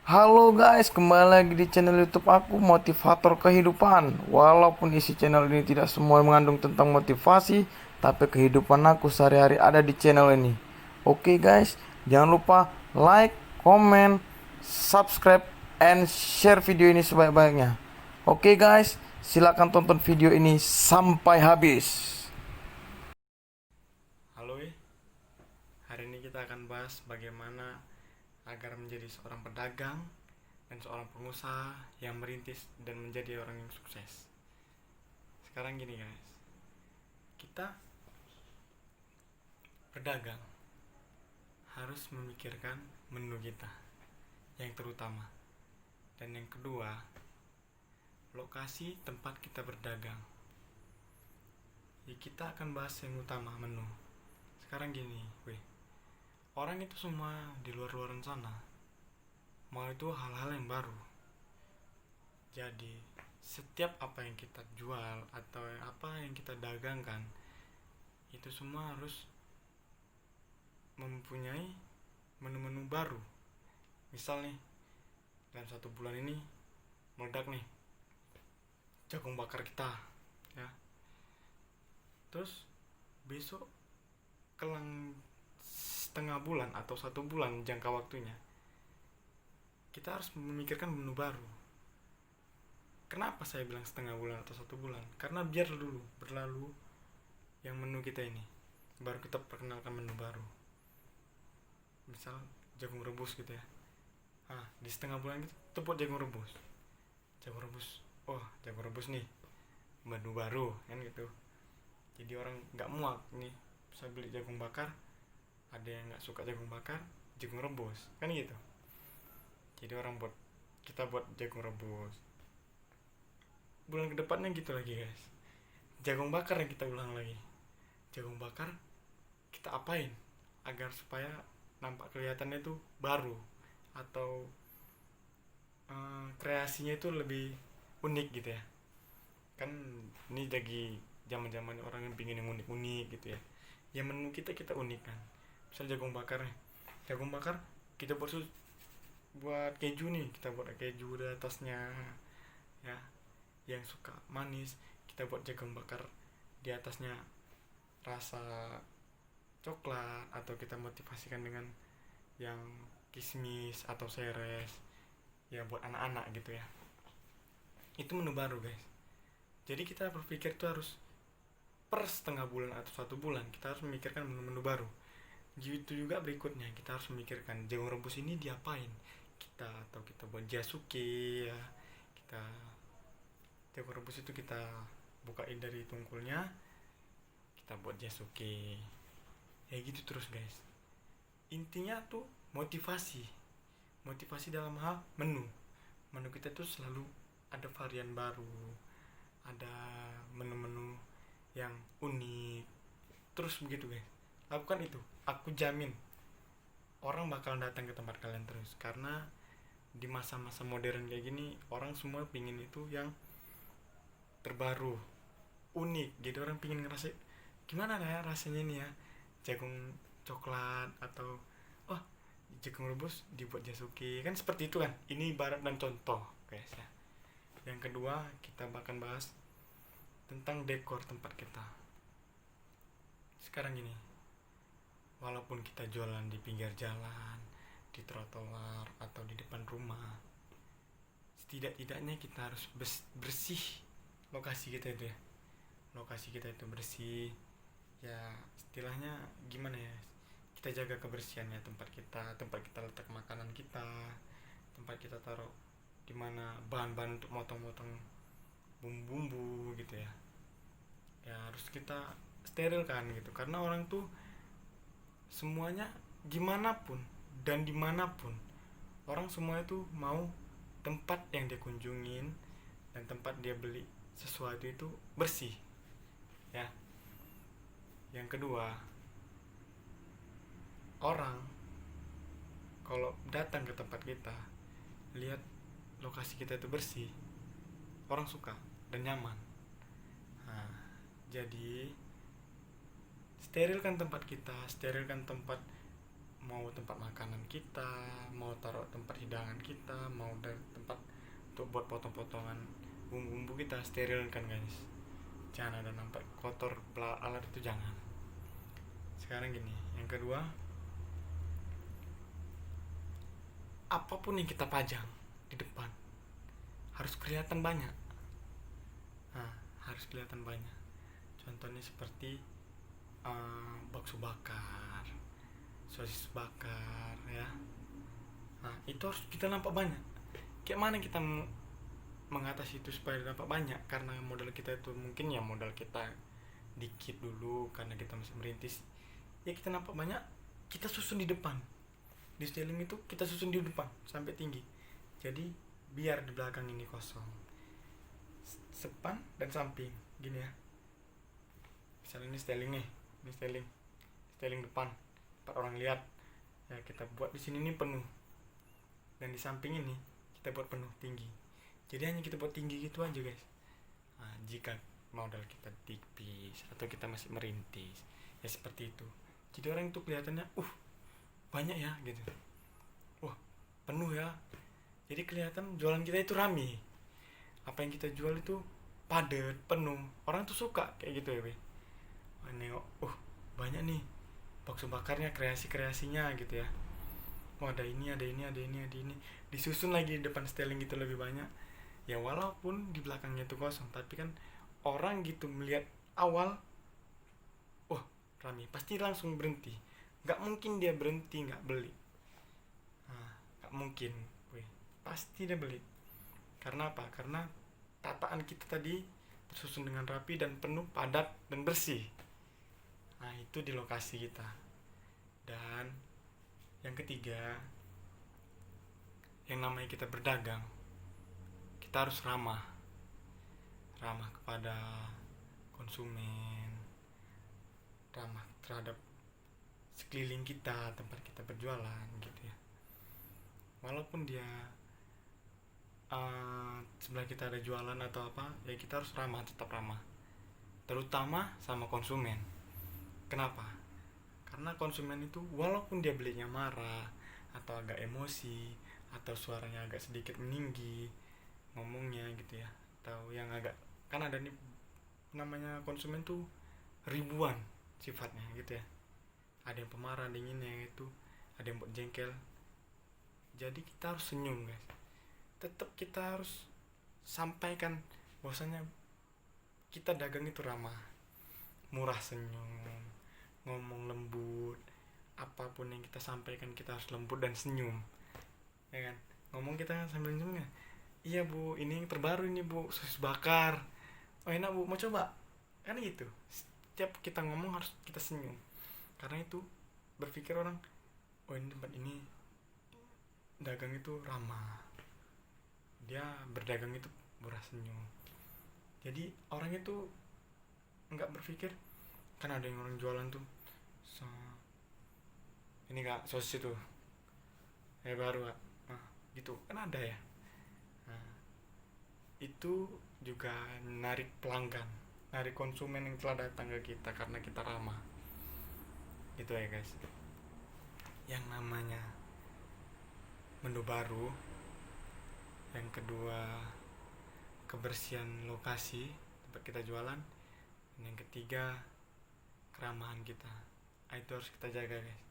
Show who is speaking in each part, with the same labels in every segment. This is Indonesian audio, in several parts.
Speaker 1: Halo guys, kembali lagi di channel YouTube aku, Motivator Kehidupan. Walaupun isi channel ini tidak semua mengandung tentang motivasi, tapi kehidupan aku sehari-hari ada di channel ini. Oke guys, jangan lupa like, comment, subscribe, and share video ini sebaik-baiknya. Oke guys, silakan tonton video ini sampai habis. Halo, hari ini kita akan bahas bagaimana agar menjadi seorang pedagang dan seorang pengusaha yang merintis dan menjadi orang yang sukses. Sekarang gini guys, kita pedagang harus memikirkan menu kita yang terutama, dan yang kedua, lokasi tempat kita berdagang. Jadi kita akan bahas yang utama, menu. Sekarang gini, orang itu semua di luar-luaran sana mau itu hal-hal yang baru. Jadi setiap apa yang kita jual atau apa yang kita dagangkan itu semua harus mempunyai menu-menu baru. Misal nih, dalam 1 bulan ini meledak nih jagung bakar kita, ya. Terus besok kelang setengah bulan atau 1 bulan jangka waktunya, kita harus memikirkan menu baru. Kenapa saya bilang setengah bulan atau 1 bulan? Karena biar dulu berlalu yang menu kita ini, baru kita perkenalkan menu baru. Misal jagung rebus gitu ya. Di setengah bulan kita buat jagung rebus. Jagung rebus nih, menu baru kan gitu. Jadi orang nggak muak nih, bisa beli jagung bakar, ada yang nggak suka jagung bakar, jagung rebus kan gitu. Jadi kita buat jagung rebus. Bulan kedepannya gitu lagi guys, jagung bakar yang kita ulang lagi. Jagung bakar kita apain agar supaya nampak kelihatannya itu baru, atau kreasinya itu lebih unik gitu ya. Kan ini lagi zaman-zaman orang yang pingin yang unik-unik gitu ya. Ya menu kita unik kan. Misal jagung bakar nih, jagung bakar kita buat keju nih, kita buat keju di atasnya, ya. Yang suka manis, kita buat jagung bakar di atasnya rasa coklat, atau kita motivasikan dengan yang kismis atau seres, ya buat anak-anak gitu ya. Itu menu baru guys. Jadi kita berpikir tuh harus per setengah bulan atau 1 bulan kita harus memikirkan menu-menu baru. Gitu juga berikutnya, kita harus memikirkan jagung rebus ini diapain atau kita buat jasuke ya. Jagung rebus itu kita bukain dari tungkulnya, kita buat jasuke ya gitu terus guys. Intinya tuh motivasi dalam hal menu kita tuh selalu ada varian baru, ada menu-menu yang unik terus begitu guys. Lakukan itu, aku jamin orang bakal datang ke tempat kalian terus. Karena di masa-masa modern kayak gini, orang semua pingin itu yang terbaru, unik. Jadi orang pingin ngerasa gimana ya rasanya nih ya, jagung coklat atau jagung rebus dibuat jasuke kan, seperti itu kan. Ini ibarat dan contoh guys ya. Yang kedua, kita bahkan bahas tentang dekor tempat kita. Sekarang gini, walaupun kita jualan di pinggir jalan, di trotoar, atau di depan rumah, setidak-tidaknya kita harus bersih lokasi kita itu ya. Lokasi kita itu bersih, ya istilahnya gimana ya, kita jaga kebersihannya tempat kita letak makanan kita, tempat kita taruh dimana bahan-bahan untuk motong-motong bumbu-bumbu gitu ya. Ya harus kita sterilkan gitu, karena orang tuh semuanya gimana pun dan dimanapun, orang semua itu mau tempat yang dia kunjungin dan tempat dia beli sesuatu itu bersih ya. Yang kedua, orang kalau datang ke tempat kita, lihat lokasi kita itu bersih, orang suka dan nyaman. Jadi sterilkan tempat kita, sterilkan tempat, mau tempat makanan kita, mau taruh tempat hidangan dagangan kita, mau dari tempat untuk buat potong-potongan bumbu-bumbu kita, sterilkan guys. Jangan ada nampak kotor alat itu, jangan. Sekarang gini, yang kedua, apapun yang kita pajang di depan harus kelihatan banyak. Harus kelihatan banyak. Contohnya seperti bakso bakar, sosis bakar ya. Itu harus kita nampak banyak. Kayak mana kita mengatasi itu supaya nampak banyak? Karena modal kita itu mungkin ya modal kita dikit dulu, karena kita masih merintis. Ya kita nampak banyak, kita susun di depan. Di styling itu kita susun di depan sampai tinggi. Jadi biar di belakang ini kosong. Depan dan samping gini ya. Misalnya ini styling nih, ini styling depan, empat orang lihat. Ya kita buat di sini nih penuh. Dan di samping ini kita buat penuh tinggi. Jadi hanya kita buat tinggi gitu aja guys. Jika modal kita tipis atau kita masih merintis, ya seperti itu. Jadi orang itu kelihatannya banyak ya gitu, penuh ya. Jadi kelihatan jualan kita itu rame, apa yang kita jual itu padat, penuh. Orang tuh suka kayak gitu ya be. Nengok banyak nih bakso bakarnya, kreasinya gitu ya. Ada ini, disusun lagi di depan styling gitu lebih banyak. Ya walaupun di belakangnya itu kosong, tapi kan orang gitu melihat awal, rame, pasti langsung berhenti. Gak mungkin dia berhenti gak beli. Gak mungkin, pasti dia beli. Karena apa? Karena tataan kita tadi tersusun dengan rapi dan penuh, padat dan bersih. Itu di lokasi kita. Dan yang ketiga, yang namanya kita berdagang, kita harus ramah kepada konsumen, ramah terhadap sekeliling kita, tempat kita berjualan gitu ya. Walaupun dia sebelah kita ada jualan atau apa, ya kita harus ramah, tetap ramah, terutama sama konsumen. Kenapa? Karena konsumen itu walaupun dia belinya marah atau agak emosi atau suaranya agak sedikit meninggi ngomongnya gitu ya, atau yang agak, kan ada nih namanya konsumen tuh ribuan sifatnya gitu ya. Ada yang pemarah, ada yang itu, ada yang buat jengkel. Jadi kita harus senyum guys. Tetap kita harus sampaikan bahwasanya kita dagang itu ramah, murah, senyum, ngomong lembut. Apapun yang kita sampaikan kita harus lembut dan senyum, ya kan? Ngomong kita sambil senyum ya. Iya bu, ini yang terbaru ini bu, sosis bakar. Enak bu, mau coba? Kan gitu. Setiap kita ngomong harus kita senyum. Karena itu berpikir orang, ini tempat ini dagang itu ramah, dia berdagang itu murah, senyum. Jadi orang itu nggak berpikir, kan ada yang orang jualan tuh ini kak sosis itu baru kak, gitu kan ada ya. Itu juga narik pelanggan, narik konsumen yang telah datang ke kita karena kita ramah. Itu ya guys. Yang namanya menu baru. Yang kedua, kebersihan lokasi tempat kita jualan. Yang ketiga, keramahan kita. Itu harus kita jaga guys.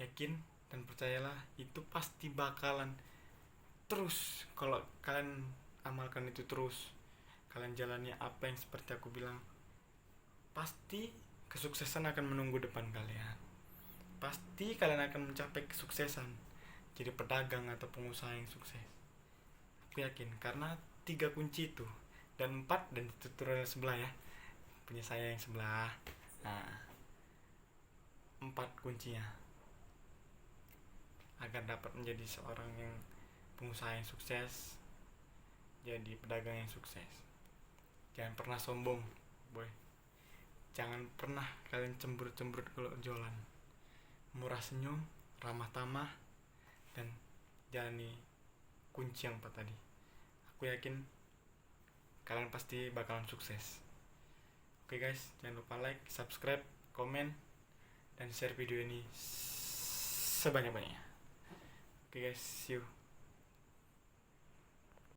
Speaker 1: Yakin dan percayalah, itu pasti bakalan terus. Kalau kalian amalkan itu terus, kalian jalani apa yang seperti aku bilang, pasti kesuksesan akan menunggu depan kalian. Pasti kalian akan mencapai kesuksesan jadi pedagang atau pengusaha yang sukses. Aku yakin, karena 3 kunci itu, dan 4 dan tutorial sebelah ya, punya saya yang sebelah. 4 kuncinya agar dapat menjadi seorang yang pengusaha yang sukses, jadi pedagang yang sukses. Jangan pernah sombong boy. Jangan pernah kalian cemberut kalau jualan. Murah, senyum, ramah tamah, dan jalani kunci yang 4 tadi. Aku yakin kalian pasti bakalan sukses. Oke guys, jangan lupa like, subscribe, komen, dan share video ini sebanyak-banyaknya. Oke guys, see you.